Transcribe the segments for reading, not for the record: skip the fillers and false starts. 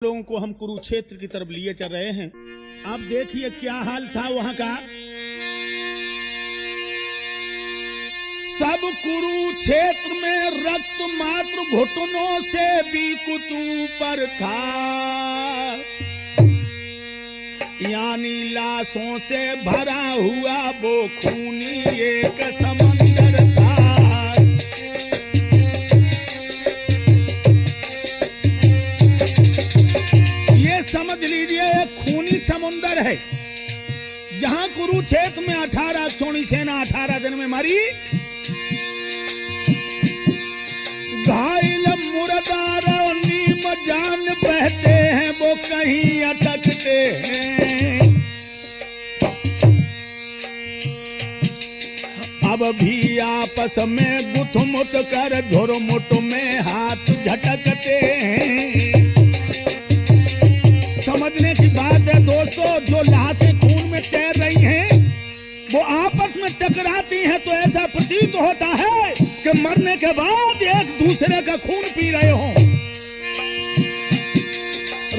लोगों को हम कुरुक्षेत्र की तरफ लिए चल रहे हैं। आप देखिए क्या हाल था वहां का। सब कुरुक्षेत्र में रक्त मात्र घुटनों से भी कुछ ऊपर था, यानी लाशों से भरा हुआ वो खूनी एक समंदर था। समझ लीजिए एक खूनी समुंदर है जहां कुरुक्षेत्र में 18 सोनी सेना 18 दिन में मरी। घायल मुर्दार नीम जान बहते हैं वो कहीं अटकते हैं। अब भी आपस में गुथमुट कर झुरमुट में हाथ झटकते हैं। समझने की बात है दोस्तों, जो लाशें खून में तैर रही हैं वो आपस में टकराती हैं तो ऐसा प्रतीत होता है कि मरने के बाद एक दूसरे का खून पी रहे हों।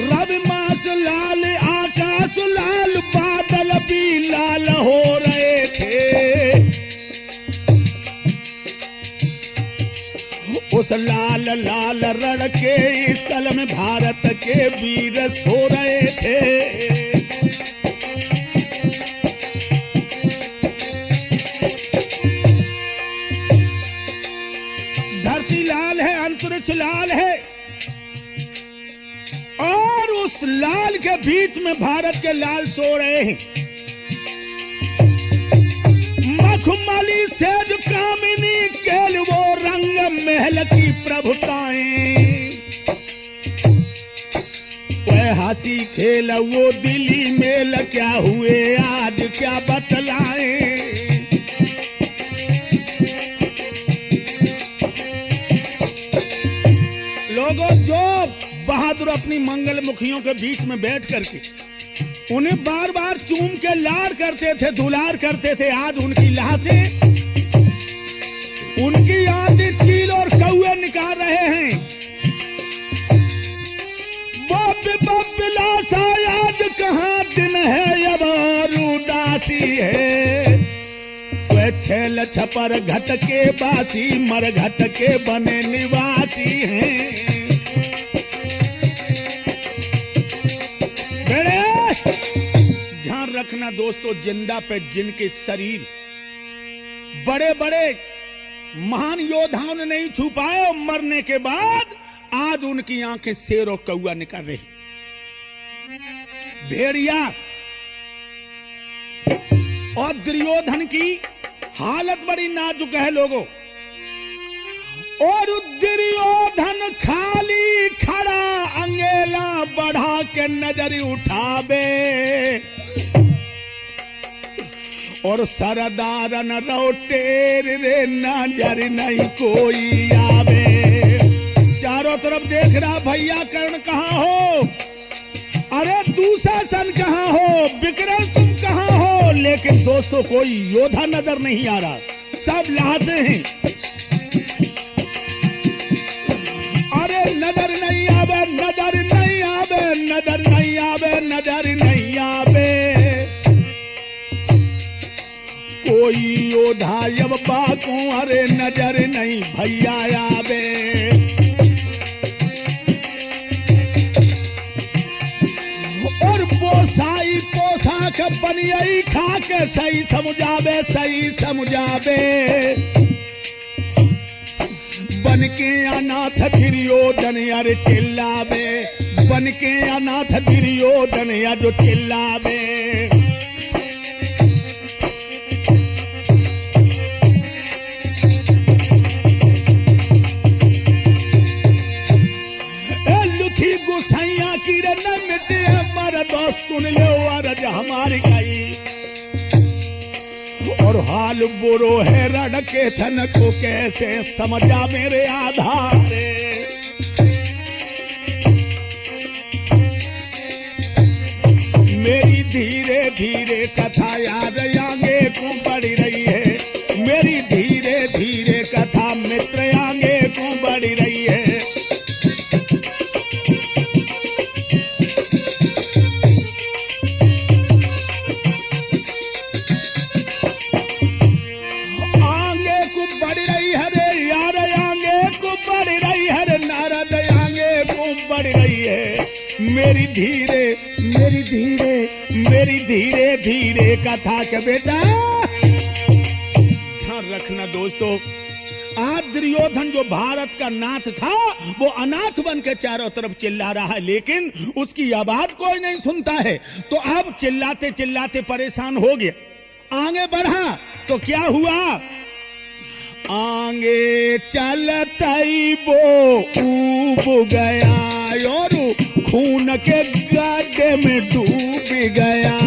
रवि मास लाल, आकाश लाल, बादल भी लाल हो रहे थे। उस लाल लाल रण के स्थल में भारत के वीर सो रहे थे। धरती लाल है, अंतरिक्ष लाल है, और उस लाल के बीच में भारत के लाल सो रहे हैं। मखमली सेज कामिनी केल वो रंग महल की प्रभुताएं, वह हंसी खेल वो दिली मेल क्या हुए आज क्या बतलाएं। लोगों जो बहादुर अपनी मंगल मुखियों के बीच में बैठ करके उन्हें बार बार चूम के लाड़ करते थे, दुलार करते थे, आज उनकी लाशें उनकी याद चील और कौए निकाल रहे हैं। लाशा याद कहाँ दिन है अब उदासी है। वह छेल छपर घट के बासी मर घट के बने निवासी हैं। ध्यान रखना दोस्तों, जिंदा पे जिनके शरीर बड़े बड़े महान योद्धाओं ने नहीं छू पाए और मरने के बाद आज उनकी आंखें शेर और कौआ निकल रही। भेड़िया और दुर्योधन की हालत बड़ी नाजुक है लोगों, और दुर्योधन खाली खड़ा अंगेला बढ़ा के नजर उठावे, और सरदार न लौटे रे नजर नहीं कोई आवे। चारों तरफ देख रहा भैया कर्ण कहाँ हो, अरे दुशासन कहाँ हो, विकर्ण तुम कहाँ हो, लेकिन दोस्तों कोई योद्धा नजर नहीं आ रहा, सब लाशें हैं। अरे नजर नहीं आवे, नजर नहीं आवे, नजर नहीं आवे, नजर नहीं आवे। कोई योद्धा अब बाको अरे नजर नहीं भैया आवे। और बोसाई पोशाक बनियाई खा के सही समझावे, सही समझावे। बन के अनाथ दुर्योधन यार चिल्लावे, बन के अनाथ दुर्योधन यार जो चिल्लावे। लुखी गुसैया की न मिटे हमारा दोस्त सुन लो अरज हमारी गई, और हाल बुरो है रण के थन को कैसे समझा मेरे आधारे। मेरी धीरे धीरे कथा याद आगे को बढ़ रही है, मेरी धीरे धीरे कथा मित्र आगे को बढ़ रही है। मेरी धीरे धीरे कथा के बेटा। ध्यान रखना दोस्तों, आज दुर्योधन जो भारत का नाथ था वो अनाथ बन के चारों तरफ चिल्ला रहा है, लेकिन उसकी आवाज कोई नहीं सुनता है। तो अब चिल्लाते चिल्लाते परेशान हो गया, आगे बढ़ा तो क्या हुआ, आगे चलतई वो ऊब गया और खून के गड्ढे में डूब गया।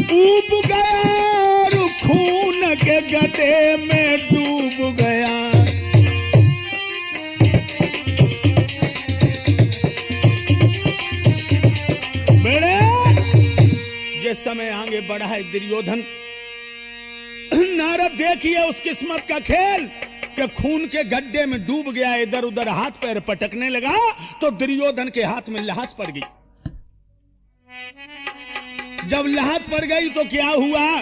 डूब गया और खून के गड्ढे में डूब गया। बेड़े जिस समय आगे बढ़ा है दुर्योधन, नारद देखिए उस किस्मत का खेल कि खून के गड्ढे में डूब गया, इधर उधर हाथ पैर पटकने लगा तो दुर्योधन के हाथ में लाश पड़ गई। जब लाहत पड़ गई तो क्या हुआ,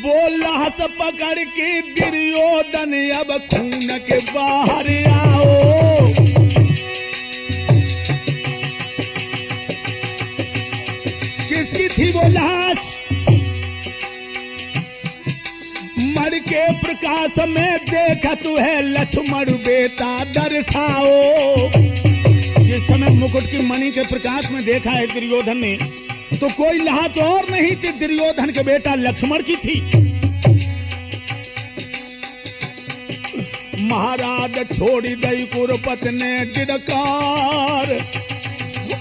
वो लाश पकड़ के दुर्योधन अब खून के बाहर आओ। किसकी थी वो लाश, मर के प्रकाश में देखा तू है लक्ष्मण बेटा दर्शाओ। जिस समय मुकुट की मणि के प्रकाश में देखा है दुर्योधन ने, तो कोई लाश और नहीं थी, दुर्योधन के बेटा लक्ष्मण की थी। महाराज छोड़ी दई कुरुपत ने डिडकार,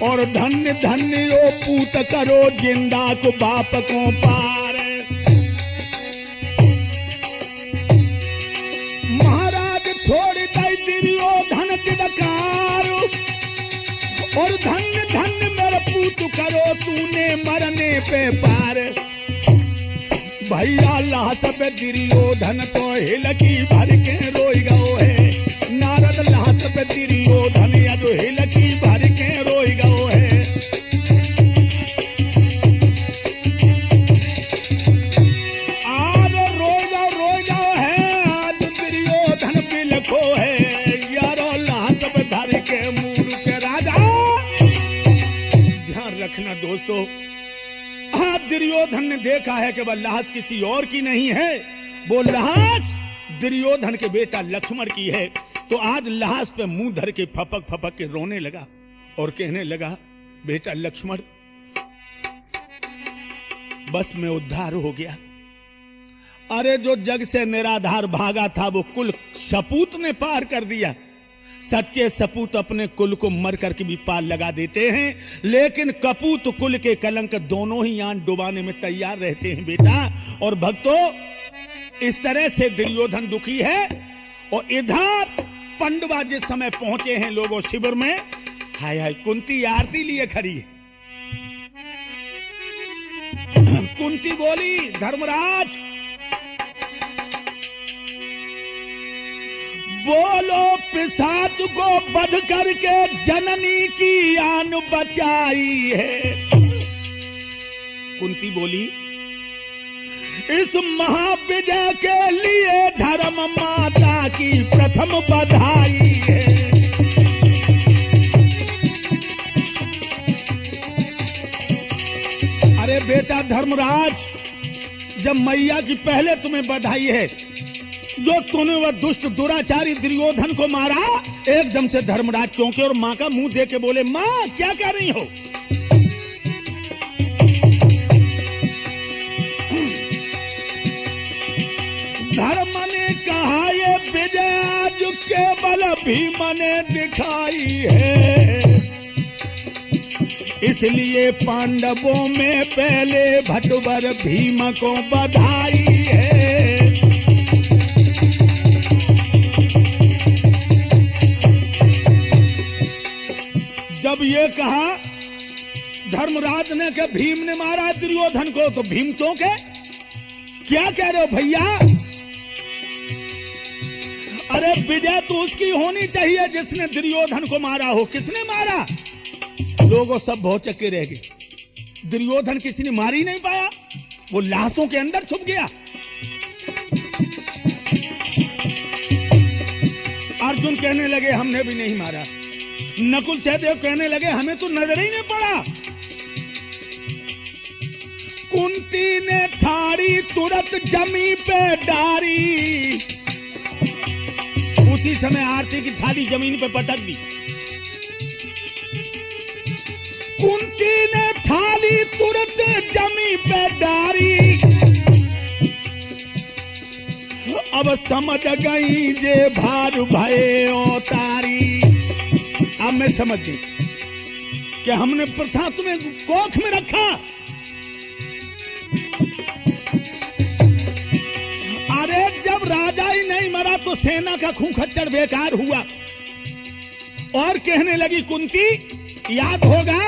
और धन्य धन्य ओ पूत करो जिंदा को बाप को पार। महाराज छोड़ी दई दुर्योधन डिडकार, और धन्य धन्य मेरा पूत करो तूने मरने पे पार। भैया लाश पे दुर्योधन तो हिलकी भर के रोई गओ है, नारद लाश पे दुर्योधन या जो हिलकी भर के रोई गओ है। आज रोई गओ है, आज दुर्योधन बिलखो है, यारो लाश पे धर के मूर के राजा। रखना दोस्तों, आज दुर्योधन ने देखा है कि वह लाश किसी और की नहीं है, वो लाश दुर्योधन के बेटा लक्ष्मण की है। तो आज लाश पे मुंह धर के फपक फपक के रोने लगा और कहने लगा, बेटा लक्ष्मण बस मैं उद्धार हो गया। अरे जो जग से निराधार भागा था वो कुल सपूत ने पार कर दिया। सच्चे सपूत अपने कुल को मर करके भी पार लगा देते हैं, लेकिन कपूत कुल के कलंक दोनों ही आन डुबाने में तैयार रहते हैं बेटा। और भक्तों, इस तरह से दुर्योधन दुखी है। और इधर पंडवा जिस समय पहुंचे हैं लोगों शिविर में, हाय हाय कुंती आरती लिए खड़ी है। कुंती बोली, धर्मराज बोलो पिशाच को बध करके जननी की आन बचाई है। कुंती बोली, इस महाविजय के लिए धर्म माता की प्रथम बधाई है। अरे बेटा धर्मराज, जब मैया की पहले तुम्हें बधाई है, जो तूने वह दुष्ट दुराचारी दुर्योधन को मारा। एकदम से धर्मराज चौंके और मां का मुंह देख के बोले, मां क्या कह रही हो? धर्म ने कहा ये विजय आज केवल भीम ने दिखाई है, इसलिए पांडवों में पहले भटवर भीम को बधाई है। ये कहा धर्मराज ने कि भीम ने मारा दुर्योधन को, तो भीम चौंके, क्या कह रहे हो भैया? अरे विजय तो उसकी होनी चाहिए जिसने दुर्योधन को मारा हो। किसने मारा? लोगों सब भौचक्के रह गए। दुर्योधन किसी ने मार ही नहीं पाया, वो लाशों के अंदर छुप गया। अर्जुन कहने लगे हमने भी नहीं मारा। नकुल सहदेव कहने लगे हमें तो नजर ही नहीं पड़ा। कुंती ने थारी तुरंत जमी पे डारी। उसी समय आरती की थाली जमीन पे पटक दी। कुंती ने थाली तुरंत जमी पे डारी। अब समझ गई जे भार भये तारी। अब मैं समझ गई कि हमने प्रथा तुम्हें कोख में रखा। अरे जब राजा ही नहीं मरा तो सेना का खून खच्चर बेकार हुआ। और कहने लगी कुंती, याद होगा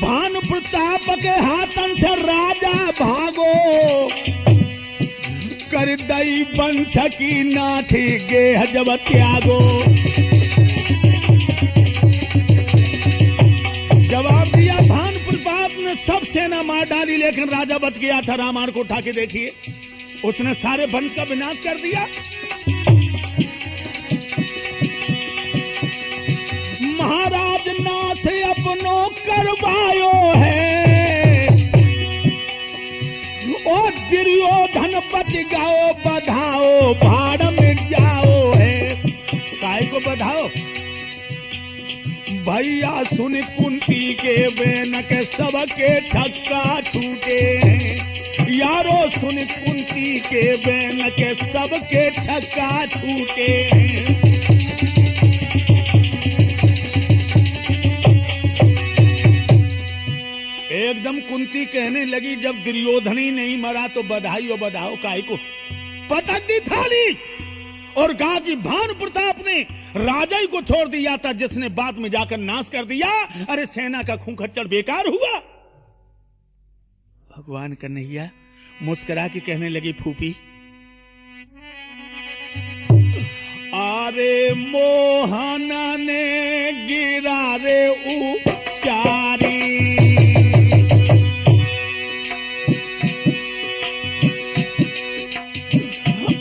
भानु प्रताप के हाथन से राजा भागो, कर दई बंश की नाठी गेह जब त्यागो। जवाब दिया भानु प्रताप ने सब सेना मार डाली, लेकिन राजा बच गया था। रामायण को उठा के देखिए, उसने सारे वंश का विनाश कर दिया। महाराज नाश अपनो करवायो है, और दुर्योधन बच गाओ बधाओ भाड़ में जाओ है। काय को बधाओ भैया? सुन कुंती के बेन के सबके छक्का छूटे हैं। यारो सुन कुंती के बेन के सबके छक्का छूटे हैं। एकदम कुंती कहने लगी जब दुर्योधन ही नहीं मरा तो बधाई और बधाओ काय को? पटक दी थाली और कहा कि भानु प्रताप ने राजा ही को छोड़ दिया था, जिसने बाद में जाकर नाश कर दिया। अरे सेना का खून खच्चर बेकार हुआ। भगवान कन्हैया मुस्कुरा के कहने लगी फूफी, अरे मोहन ने गिरा रे उचारी।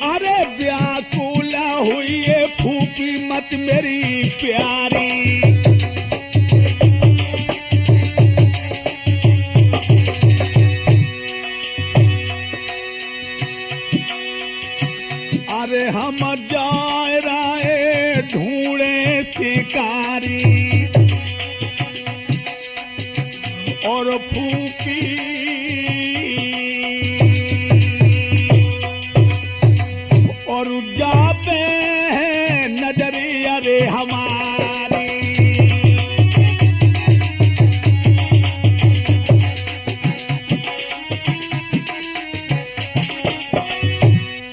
अरे व्याकुल हुई फूफी मत मेरी प्यारी। अरे हम जाए राय ढूंढे शिकारी, और फूफी और जाते हैं नजरी अरे हमारी।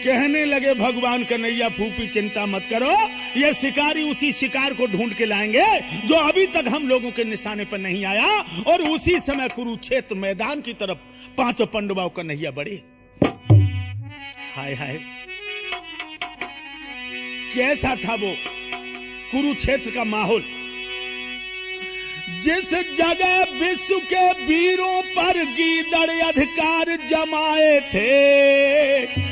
कहने लगे भगवान कन्हैया फूफी चिंता मत करो, ये शिकारी उसी शिकार को ढूंढ के लाएंगे जो अभी तक हम लोगों के निशाने पर नहीं आया। और उसी समय कुरुक्षेत्र मैदान की तरफ पांचों पांडवों कन्हैया बढ़े। हाय हाय कैसा था वो कुरुक्षेत्र का माहौल। जिस जगह विश्व के वीरों पर गीदड़ अधिकार जमाए थे,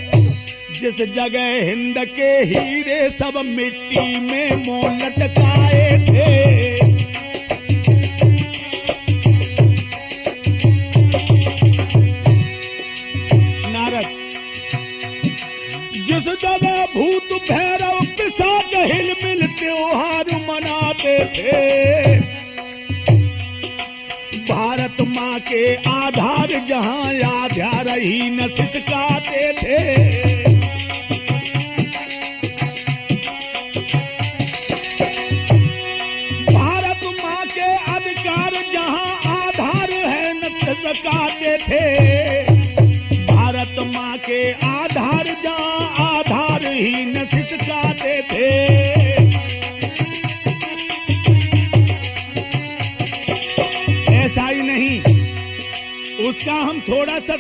जिस जगह हिंद के हीरे सब मिट्टी में मोह लटकाए थे, नारद जिस जगह भूत भैरव पिशाच हिलमिल त्योहार मनाते थे, भारत माँ के आधार जहाँ आध्या रही न सिसकाते थे। भारत माँ के अधिकार जहाँ आधार है न सिसकाते थे। भारत माँ के आधार जहाँ आधार ही न सिसकाते थे।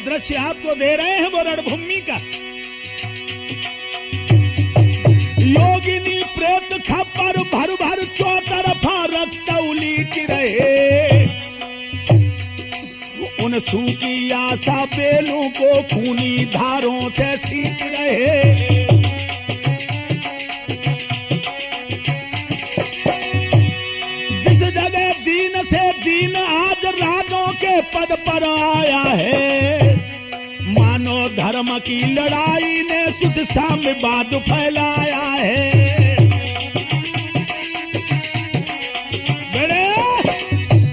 दृश्य आपको दे रहे हैं वो रणभूमि का। योगिनी प्रेत खप्पर भर भर चौतरफा रक्त उलीच रहे, उन सूखी आशा बेलों को खूनी धारों से सींच रहे। जिस जगह दीन से दीन आज राजों के पद पर आया है, मानो धर्म की लड़ाई ने सुध साम्यवाद फैलाया है।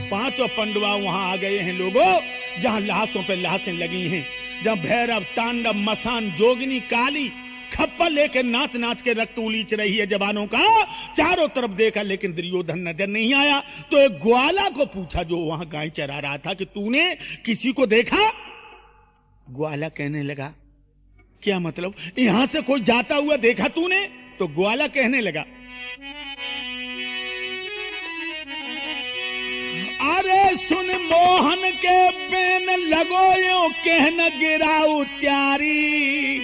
पांचों पंडवा वहां आ गए हैं लोगों, जहां लाशों पे लाशें लगी हैं, जहां भैरव तांडव मसान जोगिनी काली खप्पर लेकर नाच नाच के रक्त उलीच रही है जवानों का। चारों तरफ देखा लेकिन दुर्योधन नजर नहीं आया। तो एक ग्वाला को पूछा जो वहां गाय चरा रहा था कि तूने किसी को देखा? ग्वाला कहने लगा क्या मतलब, यहां से कोई जाता हुआ देखा तूने? तो ग्वाला कहने लगा अरे सुन मोहन के बेन लगो यो कहन गिराऊ चारी,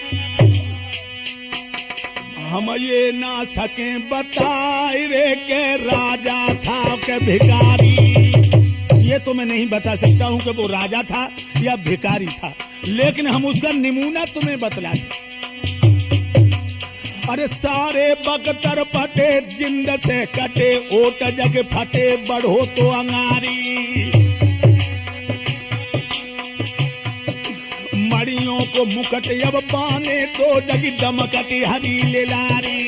हम ये ना सके बताए रे के राजा था के भिखारी। ये तो मैं नहीं बता सकता हूं कि वो राजा था या भिखारी था, लेकिन हम उसका नमूना तुम्हें बतला दें। अरे सारे बगतर फटे जिंद से कटे, ओट जग फटे बढ़ो तो अंगारी, मड़ियों को मुकट अब बाने तो जग दमकती हरी लिलारी।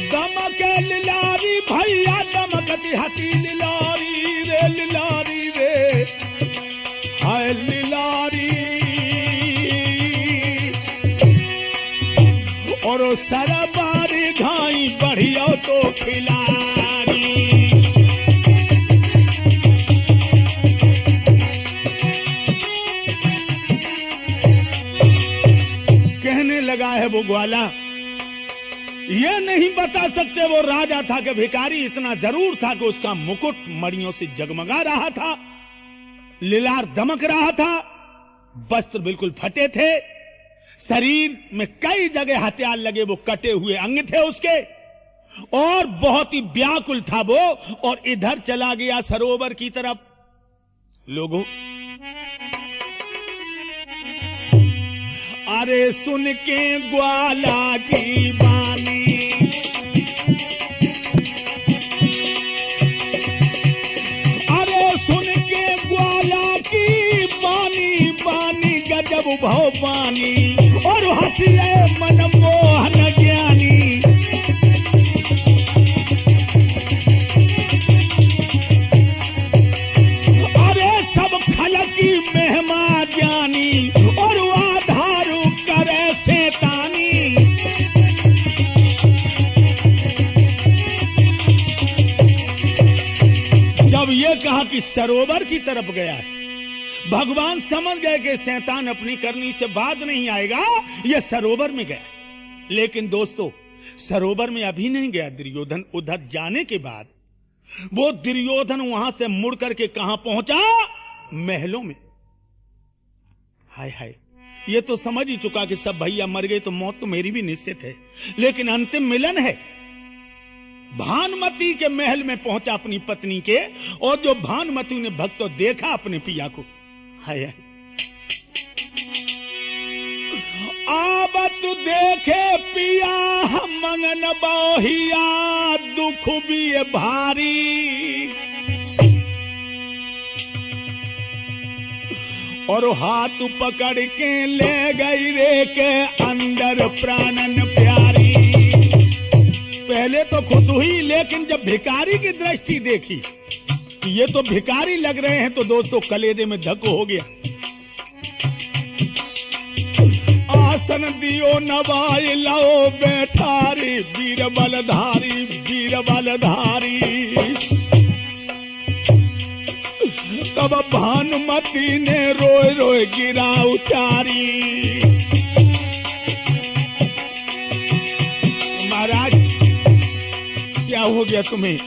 दमके लिलारी भैया दमकती हती लिलारी रे, लिलारी रे हाय लिलारी। और सरबारी घाई बढ़िया तो खिलारी। कहने लगा है वो ग्वाला, ये नहीं बता सकते वो राजा था कि भिखारी। इतना जरूर था कि उसका मुकुट मड़ियों से जगमगा रहा था, लिलार दमक रहा था, वस्त्र बिल्कुल फटे थे, शरीर में कई जगह हथियार लगे, वो कटे हुए अंग थे उसके, और बहुत ही व्याकुल था वो। और इधर चला गया सरोवर की तरफ। लोगों अरे सुन के ग्वाला की बानी, अरे सुन के ग्वाला की बानी, बानी गजब भवानी और हंसिए मन मोहन ज्ञानी। अरे सब खलकी मेहमा ज्ञानी और आधारू करे शैतानी। जब ये कहा कि सरोवर की तरफ गया है, भगवान समझ गए कि शैतान अपनी करनी से बाज नहीं आएगा, ये सरोवर में गया। लेकिन दोस्तों सरोवर में अभी नहीं गया दुर्योधन। उधर जाने के बाद वो दुर्योधन वहां से मुड़ करके कहां पहुंचा? महलों में। हाय हाय, ये तो समझ ही चुका कि सब भैया मर गए तो मौत तो मेरी भी निश्चित है, लेकिन अंतिम मिलन है। भानुमति के महल में पहुंचा अपनी पत्नी के, और जो भानुमति ने भक्तों देखा अपने पिया को, हाय हाय, आबत देखे पिया मंगन बहिया दुख भी भारी। और हाथ पकड़ के ले गई रे के अंदर प्राणन प्यारी। पहले तो खुश हुई, लेकिन जब भिखारी की दृष्टि देखी, ये तो भिखारी लग रहे हैं, तो दोस्तों कलेजे में धक्का हो गया। आसन दियो नवाई लाओ बैठारी, वीर बलधारी वीर बलधारी। तब भानुमति ने रोए रोए गिरा उचारी। महाराज क्या हो गया तुम्हें?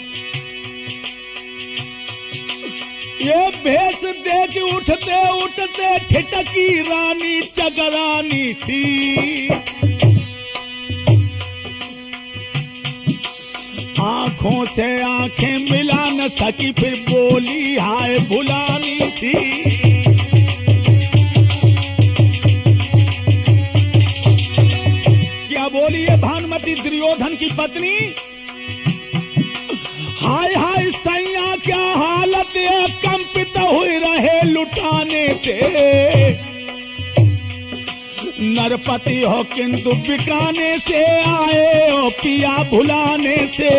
ये भेष देख उठते उठते ठिठकी रानी चगरानी सी। आंखों से आंखें मिला न सकी फिर बोली हाय भुलानी सी। क्या बोली है भानुमती दुर्योधन की पत्नी? हाय हाय सैया क्या हालत है, कंपित हुए रहे लुटाने से। नरपति हो किंतु बिकाने से, आए हो पिया भुलाने से।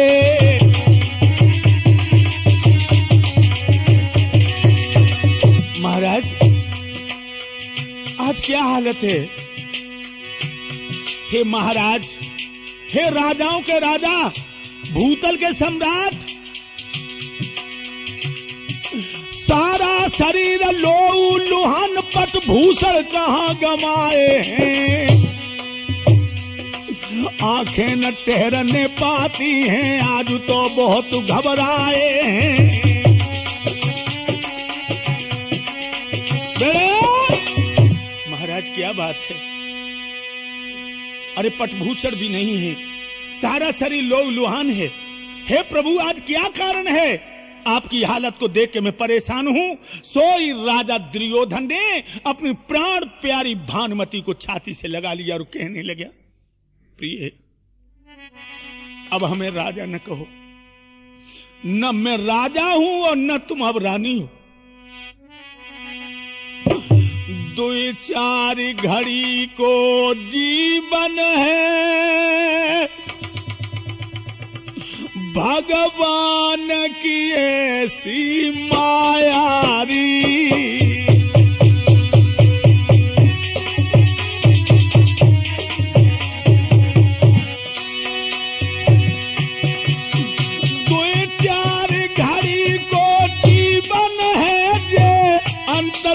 महाराज आज क्या हालत है? हे महाराज, हे राजाओं के राजा, भूतल के सम्राट, सारा शरीर लोऊ लुहान पट भूषण कहां गमाए हैं। आंखें न ठहरने पाती हैं, आज तो बहुत घबराए हैं। महाराज क्या बात है? अरे पटभूषण भी नहीं है, सारा शरीर लोऊ लुहान है। हे प्रभु आज क्या कारण है? आपकी हालत को देख के मैं परेशान हूं। सोई राजा दुर्योधन ने अपनी प्राण प्यारी भानुमती को छाती से लगा लिया और कहने लगा, प्रिय अब हमें राजा न कहो, न मैं राजा हूं और न तुम अब रानी हो। 2-4 घड़ी को जीवन है, भगवान की ऐसी मायारी।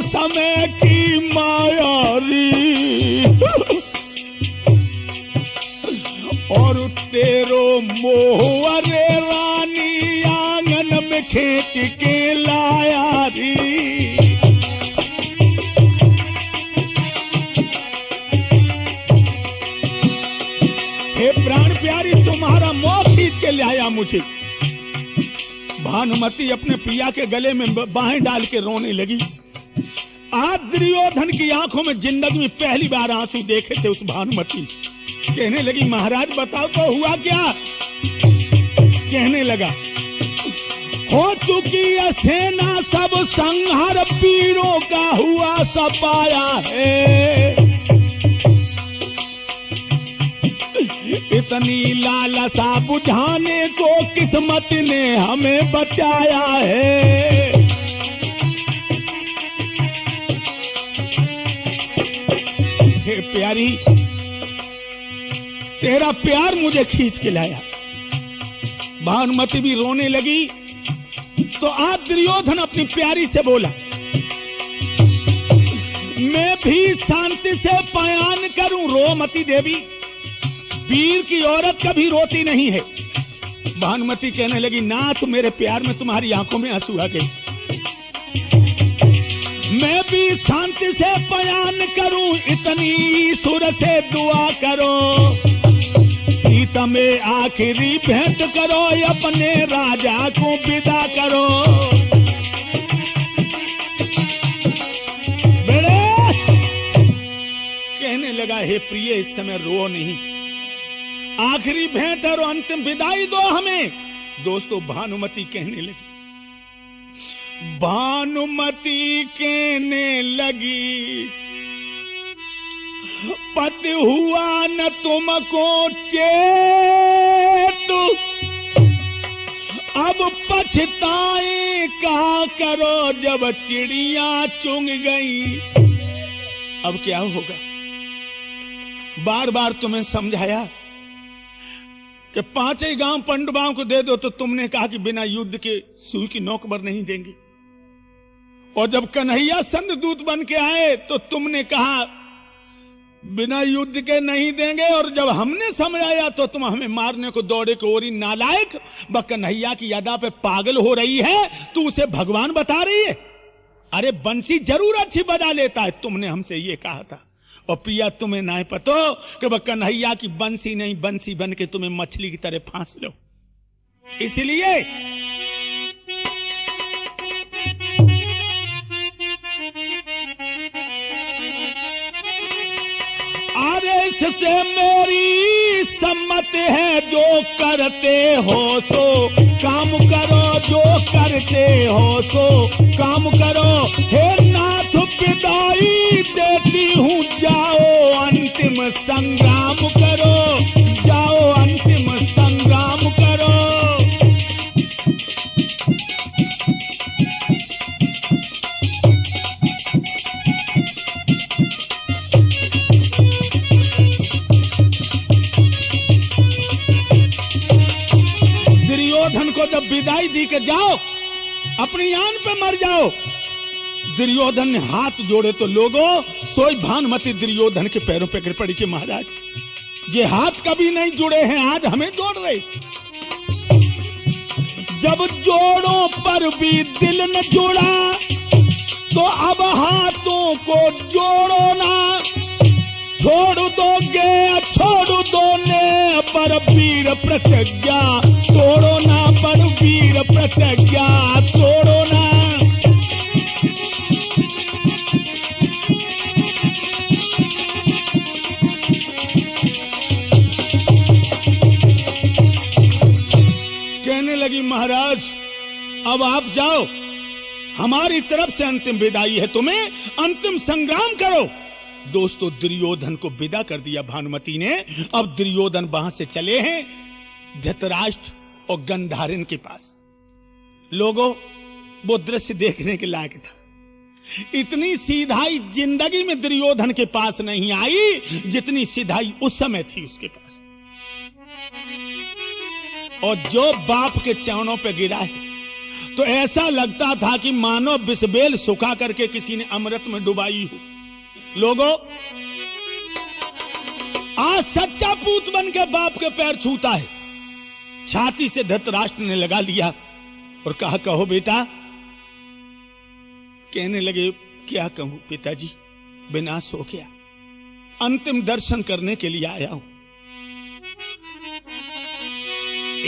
समय की मायारी और तेरो मोह अरे रानी आंगन में खींच के लाया री। हे प्राण प्यारी तुम्हारा मोह खींच के लाया मुझे। भानुमती अपने पिया के गले में बाहें डाल के रोने लगी। आज दुर्योधन की आंखों में जिंदगी में पहली बार आंसू देखे थे उस भानुमती। कहने लगी महाराज बताओ तो हुआ क्या? कहने लगा हो चुकी है सेना सब संहार, वीरों का हुआ सपाया है। इतनी लालसा बुझाने को किस्मत ने हमें बचाया है। प्यारी तेरा प्यार मुझे खींच के लाया। भानुमती भी रोने लगी तो आज दुर्योधन अपनी प्यारी से बोला, मैं भी शांति से बयान करूं रो मती देवी, वीर की औरत कभी रोती नहीं है। भानुमती कहने लगी नाथ मेरे प्यार में तुम्हारी आंखों में आंसू आ गए। मैं भी शांति से बयान करूं इतनी सुर से दुआ करो, सीता में आखिरी भेंट करो, अपने राजा को विदा करो। बेड़े कहने लगा हे प्रिय इस समय रो नहीं, आखिरी भेंट और अंतिम विदाई दो हमें। दोस्तों भानुमती कहने लगी, भानुमती कहने लगी पति हुआ न तुमको चेत, अब पछताए कहा करो जब चिड़िया चुंग गई। अब क्या होगा? बार बार तुम्हें समझाया कि 5 गांव पंडवाओं को दे दो, तो तुमने कहा कि बिना युद्ध के सुई की नोक पर नहीं देंगे। और जब कन्हैया संत दूत बन के आए तो तुमने कहा बिना युद्ध के नहीं देंगे, और जब हमने समझाया तो तुम हमें मारने को दौड़े को ओरी नालायक। वह कन्हैया की अदा पे पागल हो रही है, तू उसे भगवान बता रही है। अरे बंसी जरूर अच्छी बजा लेता है, तुमने हमसे ये कहा था। और पिया तुम्हें ना पतो कि वह कन्हैया की बंसी नहीं, बंसी बन के तुम्हें मछली की तरह फांस लो। इसलिए आदेश से मेरी सम्मत है, जो करते हो सो काम करो, जो करते हो सो काम करो। हे नाथ विदाई देती हूँ, जाओ अंतिम संग्राम करो, जाओ अंतिम संग्राम करो। दुर्योधन को जब विदाई दी के जाओ, अपनी आन पे मर जाओ। दुर्योधन ने हाथ जोड़े तो लोगों सोई भानुमति दुर्योधन के पैरों पे गिर पड़ी कि महाराज ये हाथ कभी नहीं जुड़े हैं, आज हमें जोड़ रहे। जब जोड़ों पर भी दिल न जुड़ा, तो अब हाथों को जोड़ो ना। छोड़ दोगे छोड़ दो ने पर वीर प्रतिज्ञा, तोड़ो ना पर वीर प्रतिज्ञा, तोड़ो ना। कहने लगी महाराज अब आप जाओ, हमारी तरफ से अंतिम विदाई है, तुम्हें अंतिम संग्राम करो। दोस्तों दुर्योधन को विदा कर दिया भानुमति ने। अब दुर्योधन वहां से चले हैं धृतराष्ट्र और गंधारिन के पास। लोगों वो दृश्य देखने के लायक था। इतनी सीधाई जिंदगी में दुर्योधन के पास नहीं आई जितनी सीधाई उस समय थी उसके पास। और जो बाप के चरणों पे गिरा है तो ऐसा लगता था कि मानो बिस्बेल सुखा करके किसी ने अमृत में डुबाई हो। लोगों आज सच्चा पूत बन के बाप के पैर छूता है। छाती से धृतराष्ट्र ने लगा लिया और कहा कहो बेटा। कहने लगे क्या कहूं पिताजी, विनाश हो गया, अंतिम दर्शन करने के लिए आया हूं।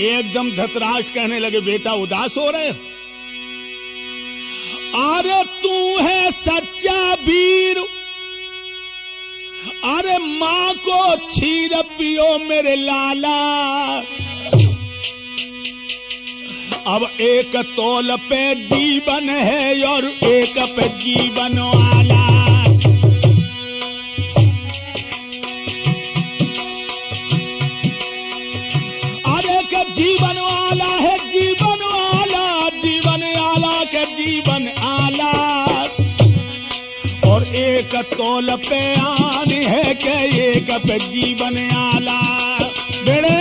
एकदम धृतराष्ट्र कहने लगे बेटा उदास हो रहे हो? अरे तू है सच्चा वीर, अरे मां को छीर पियो मेरे लाला। अब एक तौल पे जीवन है और एक पे जीवन वाला। अरे के जीवन वाला है जीवन वाला, जीवन आला के जीवन आला। और एक तौल पे आने है के एक पे जीवन आला। बेड़े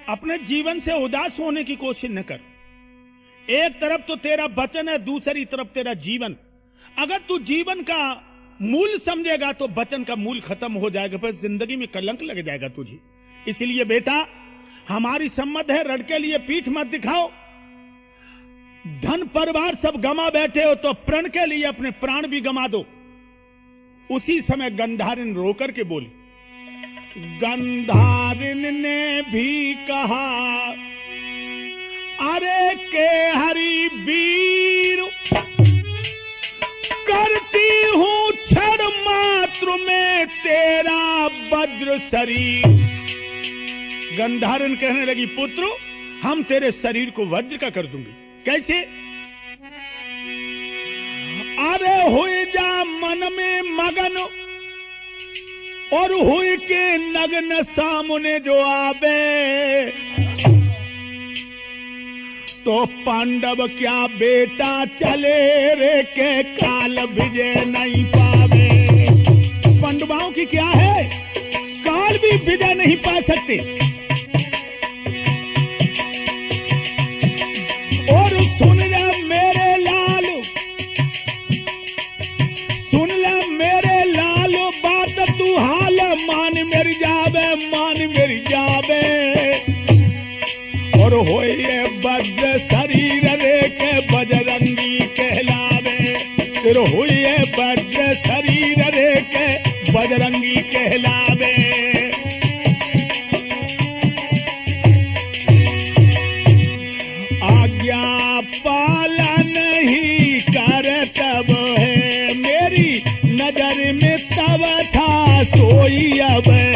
अपने जीवन से उदास होने की कोशिश न कर। एक तरफ तो तेरा वचन है, दूसरी तरफ तेरा जीवन। अगर तू जीवन का मूल समझेगा तो वचन का मूल खत्म हो जाएगा, फिर जिंदगी में कलंक लग जाएगा तुझे। इसलिए बेटा हमारी सम्मत है, रड़ के लिए पीठ मत दिखाओ। धन परिवार सब गमा बैठे हो तो प्रण के लिए अपने प्राण भी गमा दो। उसी समय गंधारिन रोकर के बोली। गंधारिन ने भी कहा अरे के हरि वीर, करती हूं क्षण मात्र में तेरा वज्र शरीर। गंधारिन कहने लगी पुत्र हम तेरे शरीर को वज्र का कर दूंगी। कैसे? अरे हुई जा मन में मगन और हुई के नग्न सामने जो आवे, तो पांडव क्या बेटा चले रे के काल विजय नहीं पावे। पांडवों की क्या है, काल भी विजय नहीं पा सकते। और सुन जा मेरे लाल, होइए वज्र शरीर रे के बजरंगी कहलावे। फिर हुए वज्र शरीर रे के बजरंगी कहलावे। आज्ञा पालन ही कर तब है, मेरी नजर में तब था सोई अब है।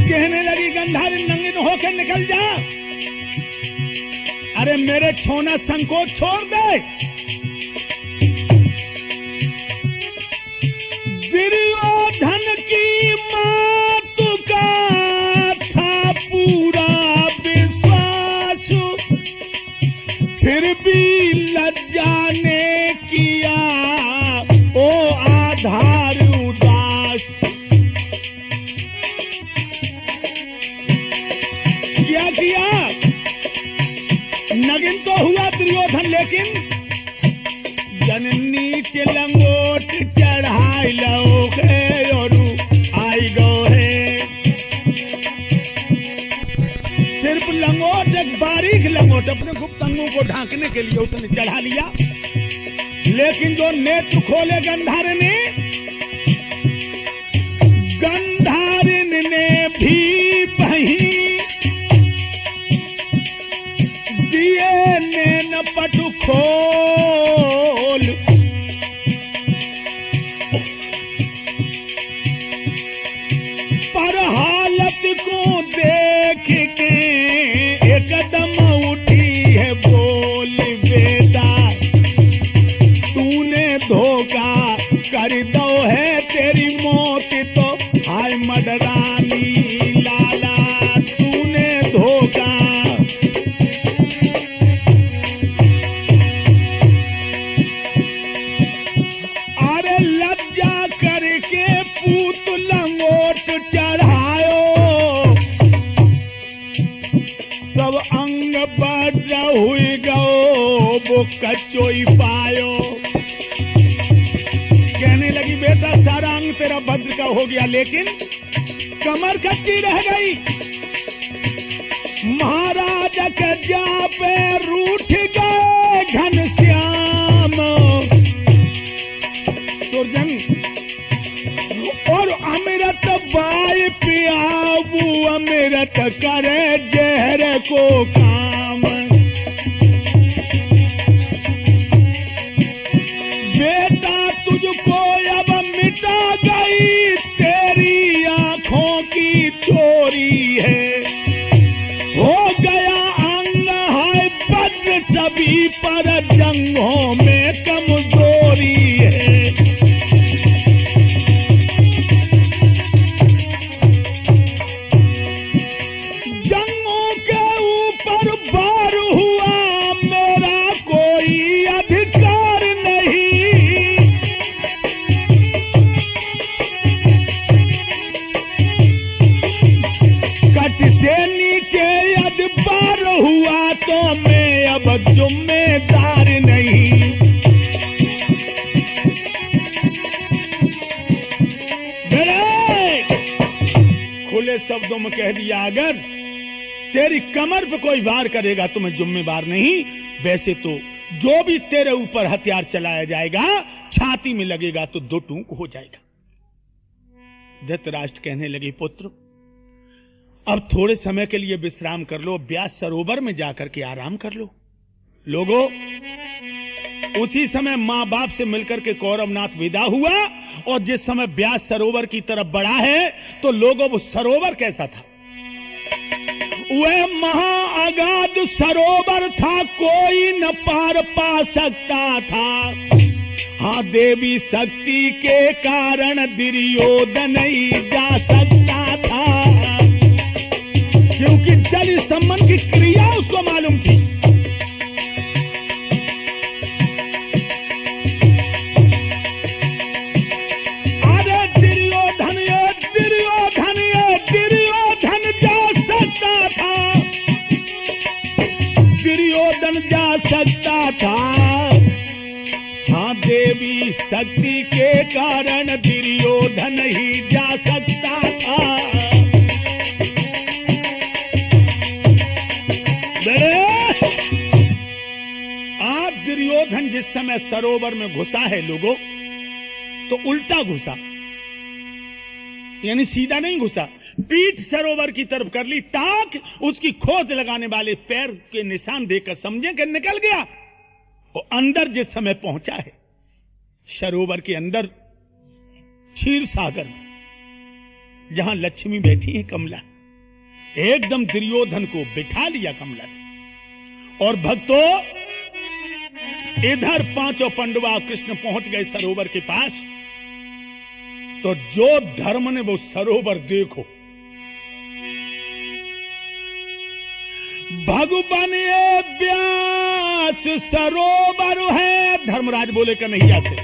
कहने लगी गंधारी नंगिन होकर निकल जा, अरे मेरे छोना संकोच छोड़ दे। दुर्योधन की मात का था पूरा विश्वास, फिर भी लज्जा ने किया ओ आधार उदास। क्या किया? नगिन तो हुआ दुर्योधन, लेकिन जननी लंगोट चढ़ाई लो और आई गो है। सिर्फ लंगोट, एक बारीक लंगोट अपने गुप्त अंगों को ढांकने के लिए उसने चढ़ा लिया, लेकिन जो नेत्र खोले गंधारिनी, गंधारिनी ने भी बही दिए नैन पटु खोल। पर हालत को देख के एकदम उठी है बोल, बेटा तूने धोखा कर दो है, तेरी मौत तो हाय मदरानी लाला तूने धोखा। पूत लंगोट चढ़ायो, सब अंग बढ़ हुई गो वो कच्चोई पायो। कहने लगी बेटा सारा अंग तेरा भद्र का हो गया, लेकिन कमर कच्ची रह गई। महाराज के जा पे रूठ गए घनश्याम सुरजन, और अमृत बाई पियाबू अमृत करे जहर को काम। बेटा तुझको अब मिटा गई तेरी आंखों की चोरी है, हो गया अंग है बद्र सभी पर जंगों में कमजोरी है। हुआ तो मैं अब जिम्मेदार नहीं। खुले शब्दों में कह दिया, अगर तेरी कमर पे कोई वार करेगा तो मैं जिम्मेदार नहीं। वैसे तो जो भी तेरे ऊपर हथियार चलाया जाएगा छाती में लगेगा तो दो टूक हो जाएगा। धृतराष्ट्र कहने लगी, पुत्र अब थोड़े समय के लिए विश्राम कर लो, व्यास सरोवर में जाकर के आराम कर लो। लोगों, उसी समय मां बाप से मिलकर के कौरवनाथ विदा हुआ, और जिस समय व्यास सरोवर की तरफ बढ़ा है तो लोगों वो सरोवर कैसा था? वह महा अगाध सरोवर था, कोई न पार पा सकता था। हाँ, देवी शक्ति के कारण दुर्योधन ही जा सकता था, क्योंकि जल संबंध की क्रिया उसको मालूम थी। अरे दुर्योधन जा सकता था, दुर्योधन जा सकता था। हाँ, देवी शक्ति के कारण दुर्योधन ही जा सकता था। आप दुर्योधन जिस समय सरोवर में घुसा है लोगों, तो उल्टा घुसा, यानी सीधा नहीं घुसा, पीठ सरोवर की तरफ कर ली ताकि उसकी खोज लगाने वाले पैर के निशान देखकर समझे कि निकल गया। और अंदर जिस समय पहुंचा है सरोवर के अंदर क्षीर सागर में, जहां लक्ष्मी बैठी है कमला, एकदम दुर्योधन को बिठा लिया कमला ने। और भक्तों, इधर पांचों पंडवा कृष्ण पहुंच गए सरोवर के पास। तो जो धर्म ने वो सरोवर देखो, भगवान ये व्यास सरोवर है, धर्मराज बोले कन्हैया से,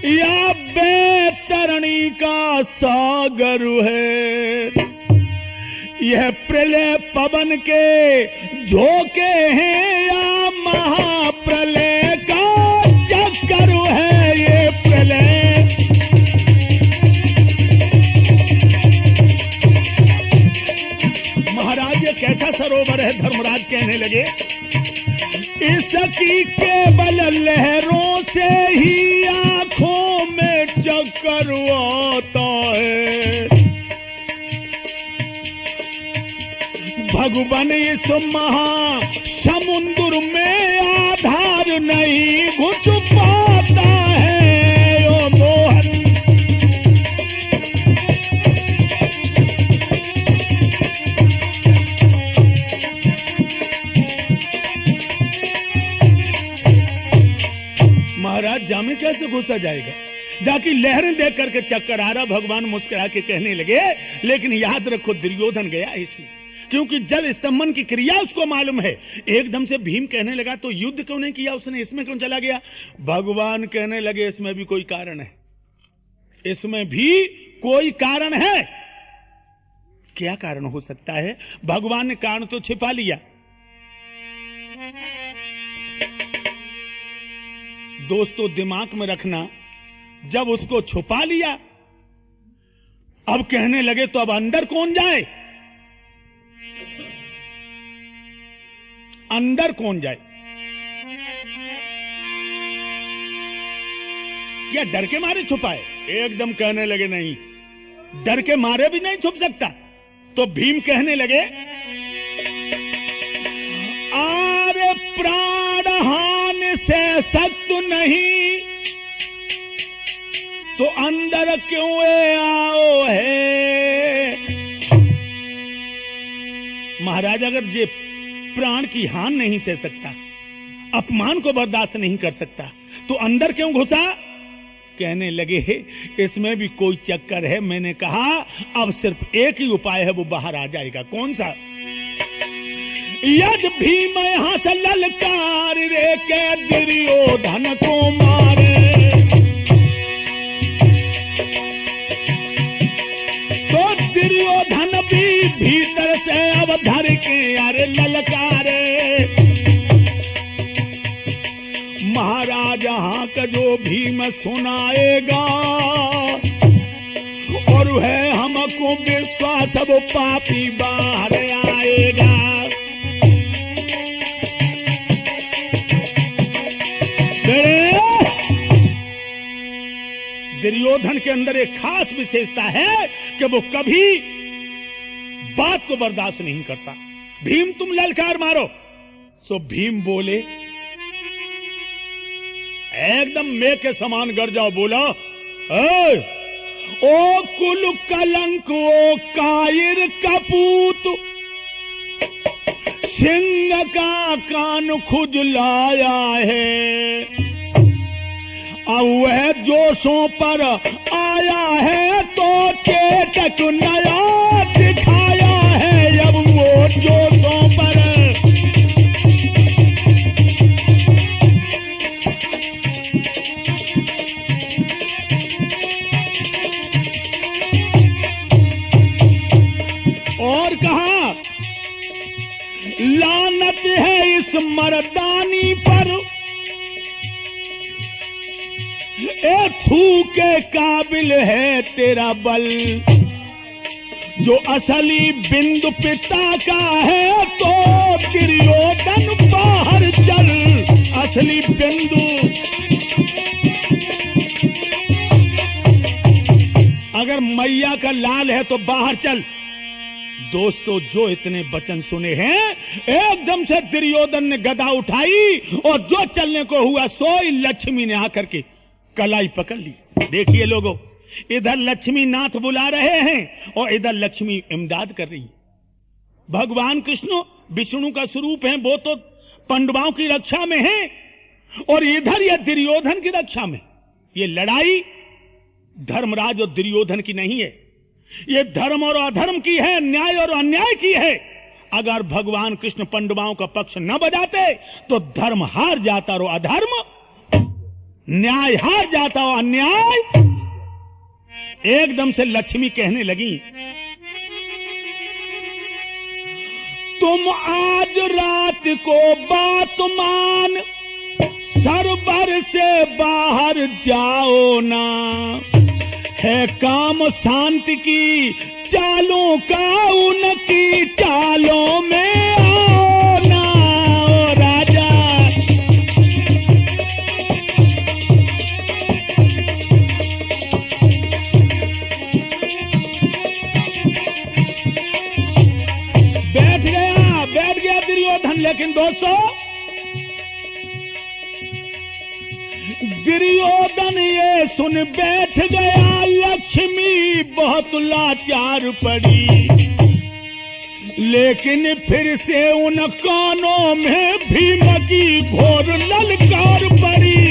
या बैतरणी का सागर है, यह प्रलय पवन के झोंके हैं या महाप्रलय का चक्कर है ये प्रलय। महाराज ये कैसा सरोवर है, धर्मराज कहने लगे, इसकी केवल लहरों से ही आंखों में चक्कर आता है। भगवान इस महा समुद्र में आधार नहीं घुस पाता है ओ मोहन। महाराज जामे कैसे घुसा जाएगा, जाके लहरें देख करके चक्कर आ रहा। भगवान मुस्कुरा के कहने लगे, लेकिन याद रखो दुर्योधन गया इसमें, क्योंकि जल स्तंभन की क्रिया उसको मालूम है। एकदम से भीम कहने लगा तो युद्ध क्यों नहीं किया उसने, इसमें क्यों चला गया। भगवान कहने लगे इसमें भी कोई कारण है, इसमें भी कोई कारण है। क्या कारण हो सकता है, भगवान ने कारण तो छिपा लिया। दोस्तों दिमाग में रखना, जब उसको छुपा लिया, अब कहने लगे तो अब अंदर कौन जाए, अंदर कौन जाए। क्या डर के मारे छुपाए, एकदम कहने लगे नहीं, डर के मारे भी नहीं छुप सकता। तो भीम कहने लगे, आरे प्राणहान से सख्त नहीं तो अंदर क्यों आओ है। महाराज अगर ये प्राण की हान नहीं सह सकता, अपमान को बर्दाश्त नहीं कर सकता, तो अंदर क्यों घुसा। कहने लगे इसमें भी कोई चक्कर है। मैंने कहा अब सिर्फ एक ही उपाय है, वो बाहर आ जाएगा। कौन सा। यद भीम यहां से ललकार रे के दुर्योधन को मारे, तो दुर्योधन भी भीतर से अब धर के अरे ललकारे। महाराज हां का जो भीम सुनाएगा और है हमको विश्वास, वो पापी बाहर आएगा। दुर्योधन के अंदर एक खास विशेषता है कि वो कभी बात को बर्दाश्त नहीं करता। भीम तुम ललकार मारो। सो भीम बोले, एकदम मैं के समान गरजा बोला, ओ कुल कलंक ओ कायर कपूत, सिंह का कान खुजलाया है। अब वह जोशों पर आया है तो चेतक नया दिखाया है। अब वो जोशों पर और कहा, लानत है इस मर्दानी पर, ए थू के काबिल है तेरा बल, जो असली बिंदु पिता का है तो दुर्योधन बाहर चल। असली बिंदु अगर मैया का लाल है तो बाहर चल। दोस्तों, जो इतने वचन सुने हैं, एकदम से दुर्योधन ने गदा उठाई और जो चलने को हुआ सोई लक्ष्मी ने आकर के कलाई पकड़ ली। देखिए लोगों, इधर लक्ष्मी नाथ बुला रहे हैं और इधर लक्ष्मी इमदाद कर रही है। भगवान कृष्ण विष्णु का स्वरूप है, वो तो पांडवों की रक्षा में है और इधर ये दुर्योधन की रक्षा में। ये लड़ाई धर्मराज और दुर्योधन की नहीं है, ये धर्म और अधर्म की है, न्याय और अन्याय की है। अगर भगवान कृष्ण पांडवों का पक्ष न बजाते तो धर्म हार जाता और अधर्म, न्याय हार जाता और अन्याय। एकदम से लक्ष्मी कहने लगी, तुम आज रात को बात मान, सरबर से बाहर जाओ ना, है काम शांति की चालों का, उनकी चालों में आओ ना। ओ राजा, बैठ गया दुर्योधन। लेकिन दोस्तों, दुर्योधन ये सुन बैठ गया, लक्ष्मी बहुत लाचार पड़ी। लेकिन फिर से उन कानों में भीम की घोर ललकार पड़ी।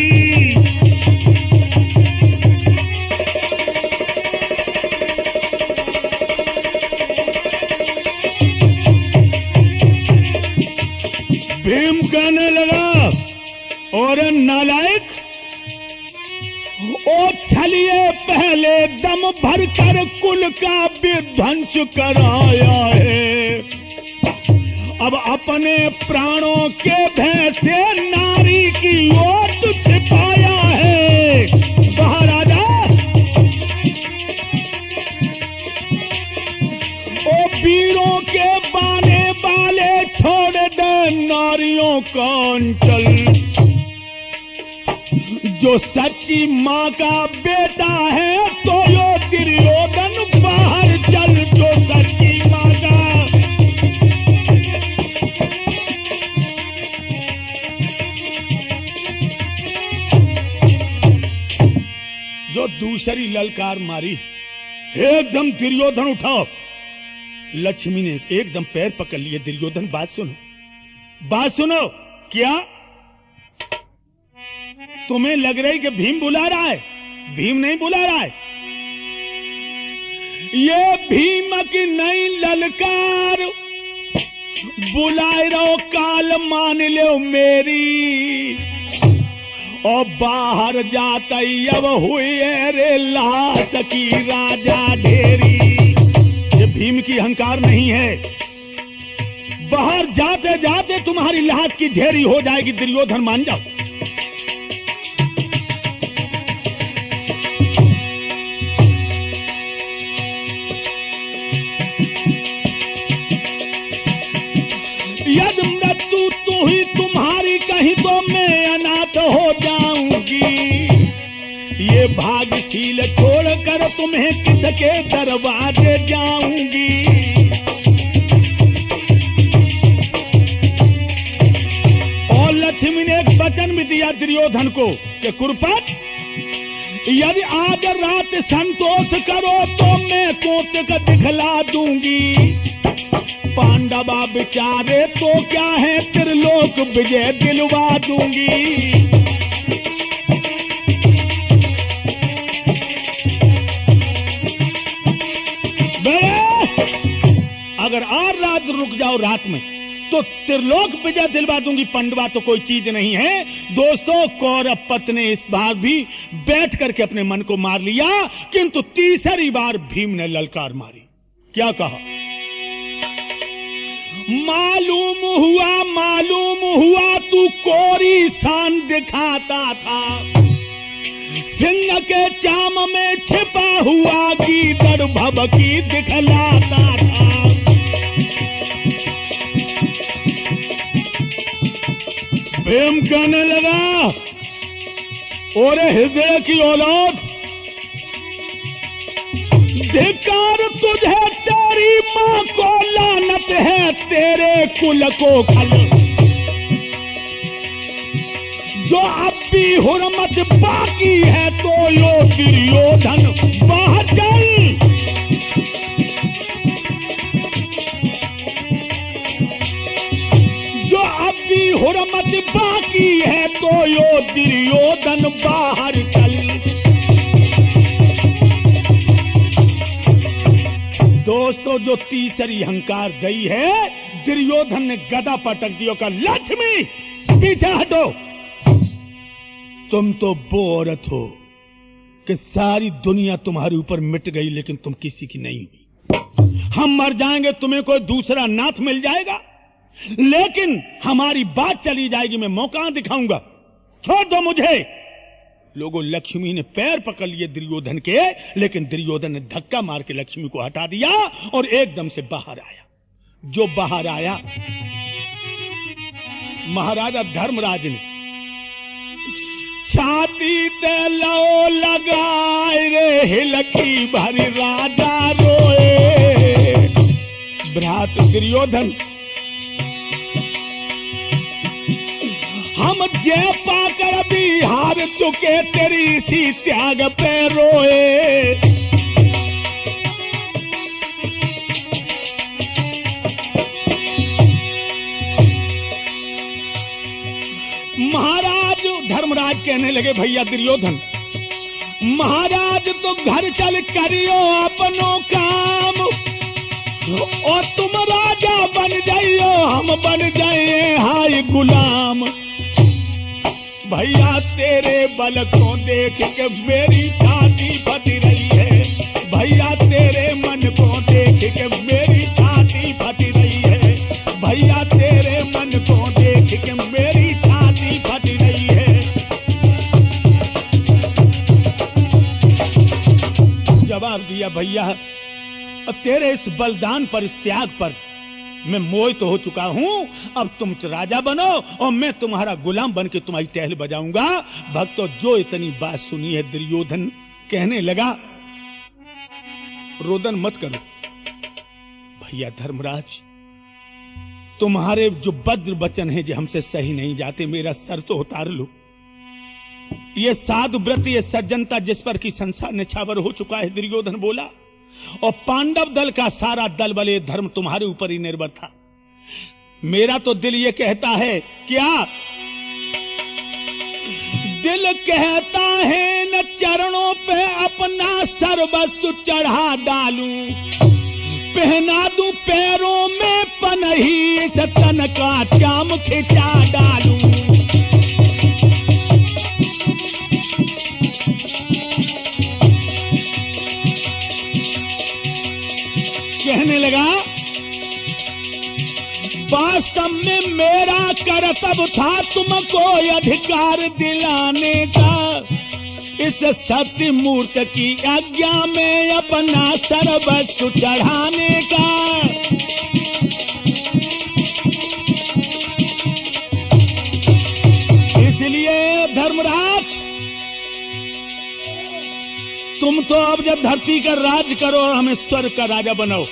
भीम कहने लगा, और नालायक, ओ छलिए पहले दम भरकर कुल का विध्वंस कराया है, अब अपने प्राणों के भय से नारी की ओट छिपाया है। बाहर आ जा। ओ वीरों के बाने वाले छोड़ दे नारियों का अंचल, जो सच्ची माँ का बेटा है तो यो दुर्योधन बाहर चल। जो सच्ची माँ का, जो दूसरी ललकार मारी, एकदम दुर्योधन उठाओ। लक्ष्मी ने एकदम पैर पकड़ लिए। दुर्योधन बात सुनो, बात सुनो। क्या तुम्हें लग रही कि भीम बुला रहा है? भीम नहीं बुला रहा है, ये भीम की नई ललकार। बुलाए रहो काल मान लो मेरी, और बाहर जाता अब हुई रे लाश की राजा ढेरी। ये भीम की अहंकार नहीं है, बाहर जाते जाते तुम्हारी लाश की ढेरी हो जाएगी। दुर्योधन मान जाओ। यदि मृत्यु तू ही तुम्हारी कहीं तो मैं अनाथ हो जाऊंगी। ये भाग्यशील छोड़कर तुम्हें किसके दरवाजे जाऊंगी। और लक्ष्मी ने एक वचन भी दिया दुर्योधन को कि कुरपत, यदि आज रात संतोष करो तो मैं कोतक दिखला दूंगी। पांडवा बेचारे तो क्या है, त्रिलोक विजय दिलवा दूंगी। अगर और रात रुक जाओ रात में तो त्रिलोक विजय दिलवा दूंगी। पांडवा तो कोई चीज नहीं है। दोस्तों, कौरव पत ने इस बार भी बैठ करके अपने मन को मार लिया, किंतु तीसरी बार भीम ने ललकार मारी। क्या कहा? मालूम हुआ तू कोरी शान दिखाता था, सिंह के चाम में छिपा हुआ गीदड़ भभकी दिखलाता था। भीम कहने लगा, और हिजड़े की औलाद, धिक्कार तुझे, तेरी मां को लानत है, तेरे कुल को खल। जो अब भी हुर्मत बाकी है तो यो दुर्योधन बाहर चल। जो अब भी हुर्मत बाकी है तो यो दुर्योधन बाहर चल। दोस्तों, जो तीसरी अहंकार दई है, दुर्योधन ने गदा पटक दियो का, लक्ष्मी पीछे हटो। तुम तो वो औरत हो कि सारी दुनिया तुम्हारे ऊपर मिट गई लेकिन तुम किसी की नहीं हुई। हम मर जाएंगे, तुम्हें कोई दूसरा नाथ मिल जाएगा, लेकिन हमारी बात चली जाएगी, मैं मौका दिखाऊंगा, छोड़ दो मुझे। लोगों, लक्ष्मी ने पैर पकड़ लिए दुर्योधन के, लेकिन दुर्योधन ने धक्का मार के लक्ष्मी को हटा दिया और एकदम से बाहर आया। जो बाहर आया, महाराजा धर्मराज ने छाती ते लो लगाए रे, हिलकी भरी राजा रोए। भ्रात दुर्योधन, हम जय पाकर भी हार चुके, तेरी इसी त्याग पे रोए। महाराज धर्मराज कहने लगे, भैया दुर्योधन, महाराज तो घर चल करियो अपनों काम, और तुम राजा बन जाइयो, हम बन जाइए हाय गुलाम। भैया तेरे बल को देख के मेरी छाती फट रही है, भैया तेरे मन को देख के मेरी छाती फट रही है, भैया तेरे मन को देख के मेरी छाती फट रही है। जवाब दिया, भैया तेरे इस बलिदान पर, इस त्याग पर मैं मोहित हो चुका हूं। अब तुम राजा बनो और मैं तुम्हारा गुलाम बन के तुम्हारी टहल बजाऊंगा। भक्तों, जो इतनी बात सुनी है, दुर्योधन कहने लगा, रोदन मत करो भैया धर्मराज, तुम्हारे जो भद्र वचन है जो हमसे सही नहीं जाते, मेरा सर तो उतार लो। ये साधु व्रत, ये सज्जनता जिस पर की संसार निछावर हो चुका है, दुर्योधन बोला, और पांडव दल का सारा दल बले धर्म तुम्हारे ऊपर ही निर्भर था। मेरा तो दिल ये कहता है, क्या दिल कहता है, न चरणों पे अपना सर्वस्व चढ़ा डालूं, पहना दूं पैरों में पनही, इस तन का चाम खिंचा डालूं। कहने लगा, वास्तव में मेरा कर्तव्य था तुमको अधिकार दिलाने का, इस सत्य मूर्त की आज्ञा में अपना सर्वस्व चढ़ाने का। इसलिए धर्मराज, तुम तो अब जब धरती का राज करो, हमें स्वर्ग का राजा बनाओ।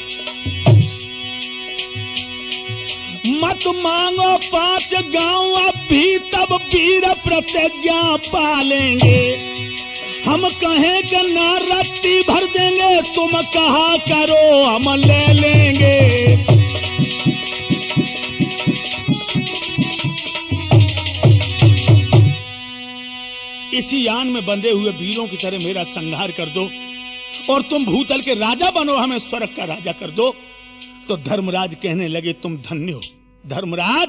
मत मांगो 5 गांव अब भी, तब वीर प्रतिज्ञा पालेंगे। हम कहें कि ना रत्ती भर देंगे, तुम कहा करो हम ले लेंगे। इसी यान में बंधे हुए वीरों की तरह मेरा संहार कर दो और तुम भूतल के राजा बनो, हमें स्वर्ग का राजा कर दो। तो धर्मराज कहने लगे, तुम धन्य हो। धर्मराज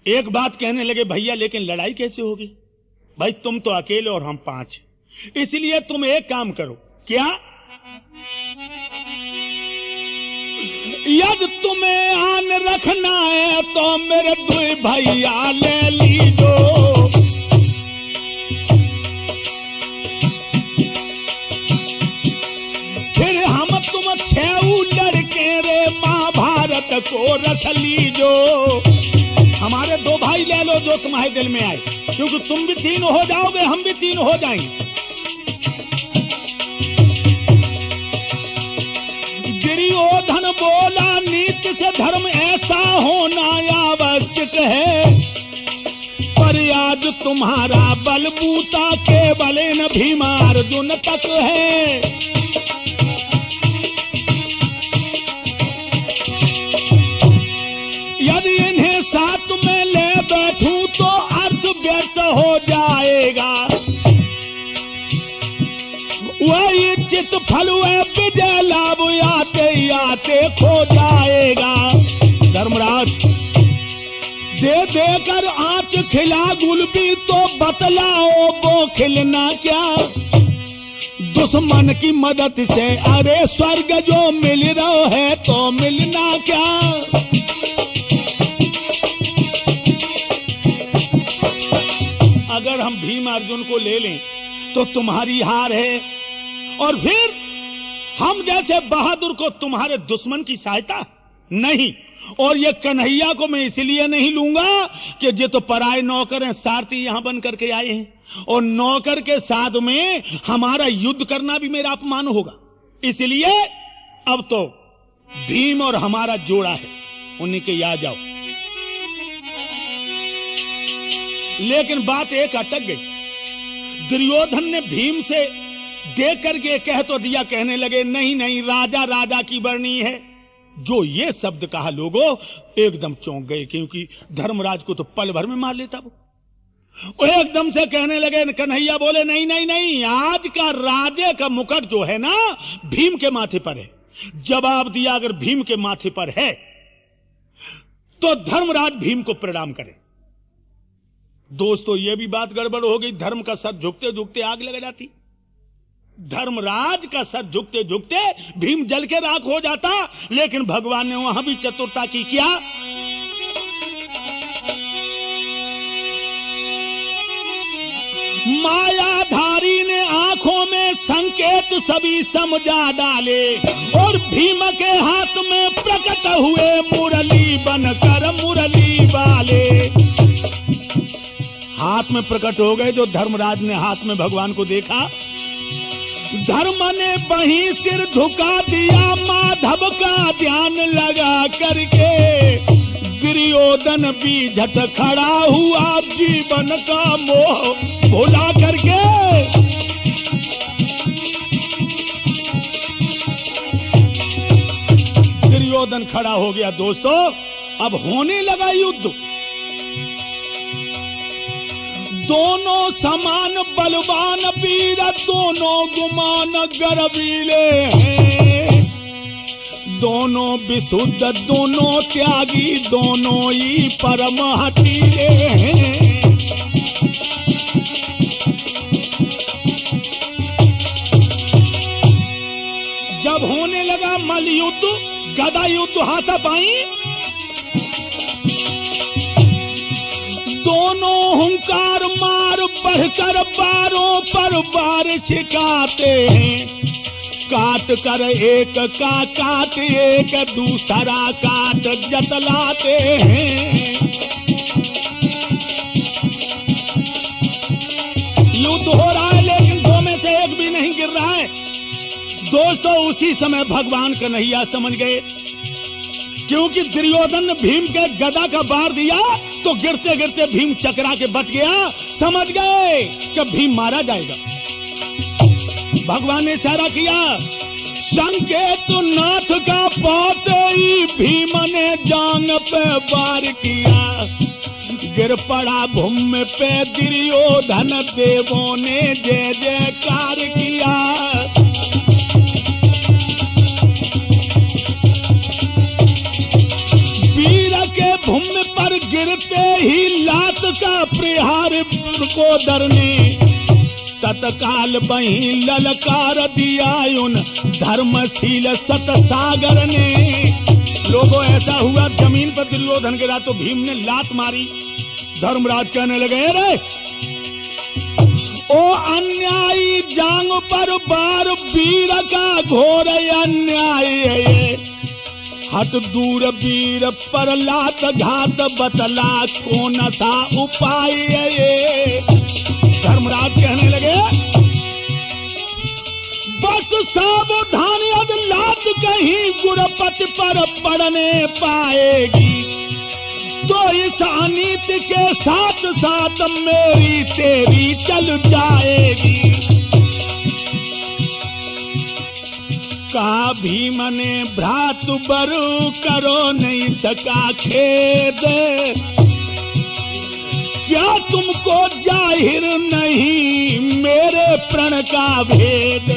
एक बात कहने लगे, भैया लेकिन लड़ाई कैसे होगी? भाई तुम तो अकेले और हम 5, इसलिए तुम एक काम करो। क्या? यदि तुम्हें आन रखना है तो मेरे 2 भैया ले लीजो, को रख लीजो। हमारे दो भाई ले लो जो तुम्हारे दिल में आए, क्योंकि तुम भी तीन हो जाओगे, हम भी तीन हो जाएंगे। दुर्योधन बोला नीति से धर्म ऐसा होना आवश्यक है, पर आज तुम्हारा बलबूता केवल न भीमार्जुन तक है। यदि इन्हें साथ में ले बैठूं तो अर्थ व्यर्थ हो जाएगा, वही चित फल है विजय लाभ आते आते खो जाएगा। धर्मराज दे देकर आंच खिला गुलबी तो बतलाओ वो खिलना क्या, दुश्मन की मदद से अरे स्वर्ग जो मिल रहा है तो मिलना क्या। अगर हम भीम अर्जुन को ले लें तो तुम्हारी हार है, और फिर हम जैसे बहादुर को तुम्हारे दुश्मन की सहायता नहीं। और ये कन्हैया को मैं इसलिए नहीं लूंगा कि ये तो पराए नौकर हैं, सारथी यहां बन करके आए हैं, और नौकर के साथ में हमारा युद्ध करना भी मेरा अपमान होगा। इसलिए अब तो भीम और हमारा जोड़ा है, उन्हीं के याद जाओ। लेकिन बात एक अटक गई। दुर्योधन ने भीम से देख करके कह तो दिया, कहने लगे नहीं नहीं राजा राजा की बरनी है। जो ये शब्द कहा लोगों एकदम चौंक गए, क्योंकि धर्मराज को तो पल भर में मार लेता वो एकदम से कहने लगे। कन्हैया बोले नहीं नहीं नहीं, आज का राजे का मुकुट जो है ना भीम के माथे पर है। जवाब दिया अगर भीम के माथे पर है तो धर्मराज भीम को प्रणाम करे। दोस्तों ये भी बात गड़बड़ हो गई, धर्म का सर झुकते झुकते आग लग जाती। धर्मराज का सर झुकते झुकते भीम जल के राख हो जाता, लेकिन भगवान ने वहां भी चतुरता की। क्या? मायाधारी ने आंखों में संकेत सभी समझा डाले, और भीम के हाथ में प्रकट हुए मुरली बनकर मुरली वाले। हाथ में प्रकट हो गए। जो धर्मराज ने हाथ में भगवान को देखा, धर्म ने वहीं सिर झुका दिया, माधव का ध्यान लगा करके। दुर्योधन भी झट खड़ा हुआ, जीवन का मोह भुला करके। दुर्योधन खड़ा हो गया। दोस्तों अब होने लगा युद्ध। दोनों समान बलवान वीर, दोनों गुमान गर्वीले हैं। दोनों विशुद्ध, दोनों त्यागी, दोनों ही परम हठीले हैं। जब होने लगा मल्ल युद्ध, गदा युद्ध, हाथापाई, दोनों हुंकार मार बढ़कर बारों पर बार छिकाते हैं। काट कर एक का काट एक दूसरा काट जतलाते हैं। युद्ध हो रहा है लेकिन दो में से एक भी नहीं गिर रहा है। दोस्तों उसी समय भगवान कन्हैया समझ गए, क्योंकि दुर्योधन ने भीम के गदा का बार दिया तो गिरते गिरते भीम चकरा के बच गया। समझ गए कि भीम मारा जाएगा। भगवान ने इशारा किया, संकेत नाथ का पाते ही भीम ने जांग पे वार किया। गिर पड़ा भूमि पे दुर्योधन, देवों ने जय जयकार किया। भूमि पर गिरते ही लात का प्रहार को डरने, तत्काल वहीं ललकार दिया उन धर्मशील सत सागर ने। लोगों ऐसा हुआ जमीन पर दुर्योधन गिरा तो भीम ने लात मारी। धर्मराज कहने लगे, रे ओ अन्यायी जांग पर बार वीर का घोर अन्याय है। हट दूर वीर पर लात घात बतला कौन सा उपाय ये। धर्मराज कहने लगे बस सावधान यद लात कहीं गुरपति पर पड़ने पाएगी तो इस अनीति के साथ साथ मेरी तेरी चल जाएगी। का भीम ने भ्रातु बरु करो नहीं सका खेद क्या तुमको जाहिर नहीं मेरे प्रण का भेद।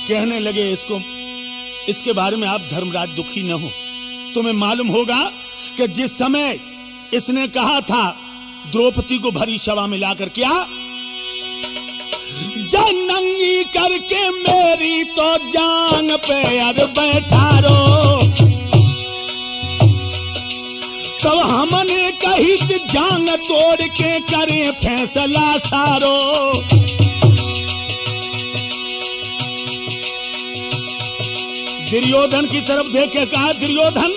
कहने लगे इसके बारे में आप धर्मराज दुखी न हो। तुम्हें मालूम होगा कि जिस समय इसने कहा था द्रौपदी को भरी सभा में लाकर क्या जनंगी करके मेरी तो जांग पे अर बैठा रो तब हमने कही जांग तोड़ के करें फैसला सारो। दुर्योधन की तरफ देख के कहा दुर्योधन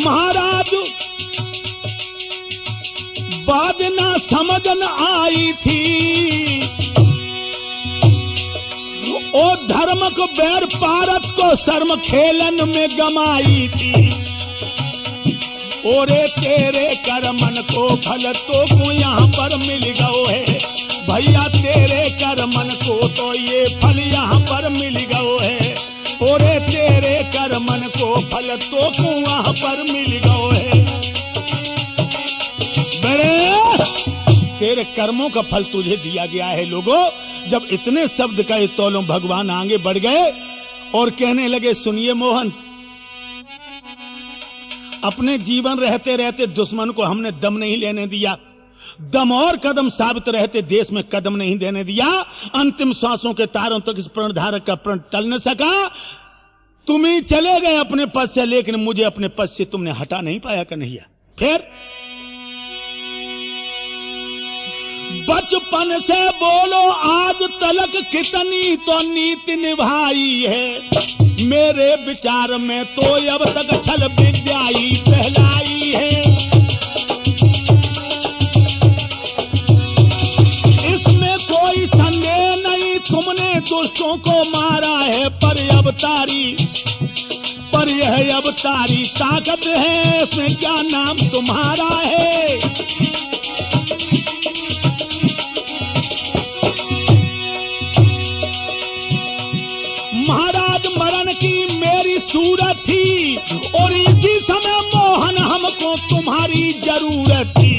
महाराज बात ना समझन आई थी ओ धर्म को बैर पारत को शर्म खेलन में गमाई थी। ओरे तेरे कर मन को फल तो यहाँ पर मिल गओ है भैया तेरे कर मन को तो ये फल यहाँ पर मिल गओ है। ओरे तेरे कर मन को फल तो वहाँ पर मिल गओ है। बड़े तेरे कर्मों का फल तुझे दिया गया है। लोगों जब इतने शब्द का ये तौलों भगवान आगे बढ़ गए और कहने लगे सुनिए मोहन अपने जीवन रहते रहते दुश्मन को हमने दम नहीं लेने दिया दम और कदम साबित रहते देश में कदम नहीं देने दिया। अंतिम सांसों के तारों तक इस प्रणधारक का प्रण टल न सका। तुम ही चले गए अपने पद से लेकिन मुझे अपने पद से तुमने हटा नहीं पाया कन्हैया। फिर बचपन से बोलो आज तलक कितनी तो नीति निभाई है मेरे विचार में तो अब तक छल विद्या ही कहलाई है। इसमें कोई संदेह नहीं तुमने दुष्टों को मारा है पर यह अवतारी ताकत है इसमें क्या नाम तुम्हारा है। महाराज मरण की मेरी सूरत थी और इसी समय मोहन हमको तुम्हारी जरूरत थी।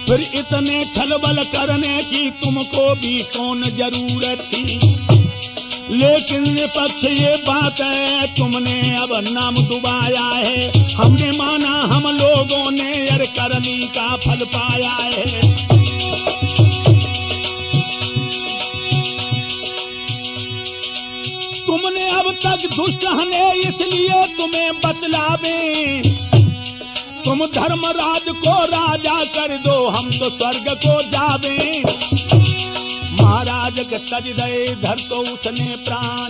फिर इतने छलबल करने की तुमको भी कौन जरूरत थी। लेकिन विपक्ष ये बात है तुमने अब नाम डुबाया है हमने माना हम लोगों ने यार करनी का फल पाया है। तुमने अब तक दुष्ट हने इसलिए तुम्हें बतलावे तुम धर्मराज को राजा कर दो हम तो स्वर्ग को जावे। महाराज के तज दे धर तो उसने प्राण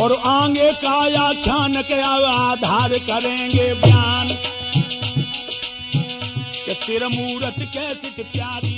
और आगे का आख्यान के आधार करेंगे बयान कि तेरा मूरत कैसी प्यारी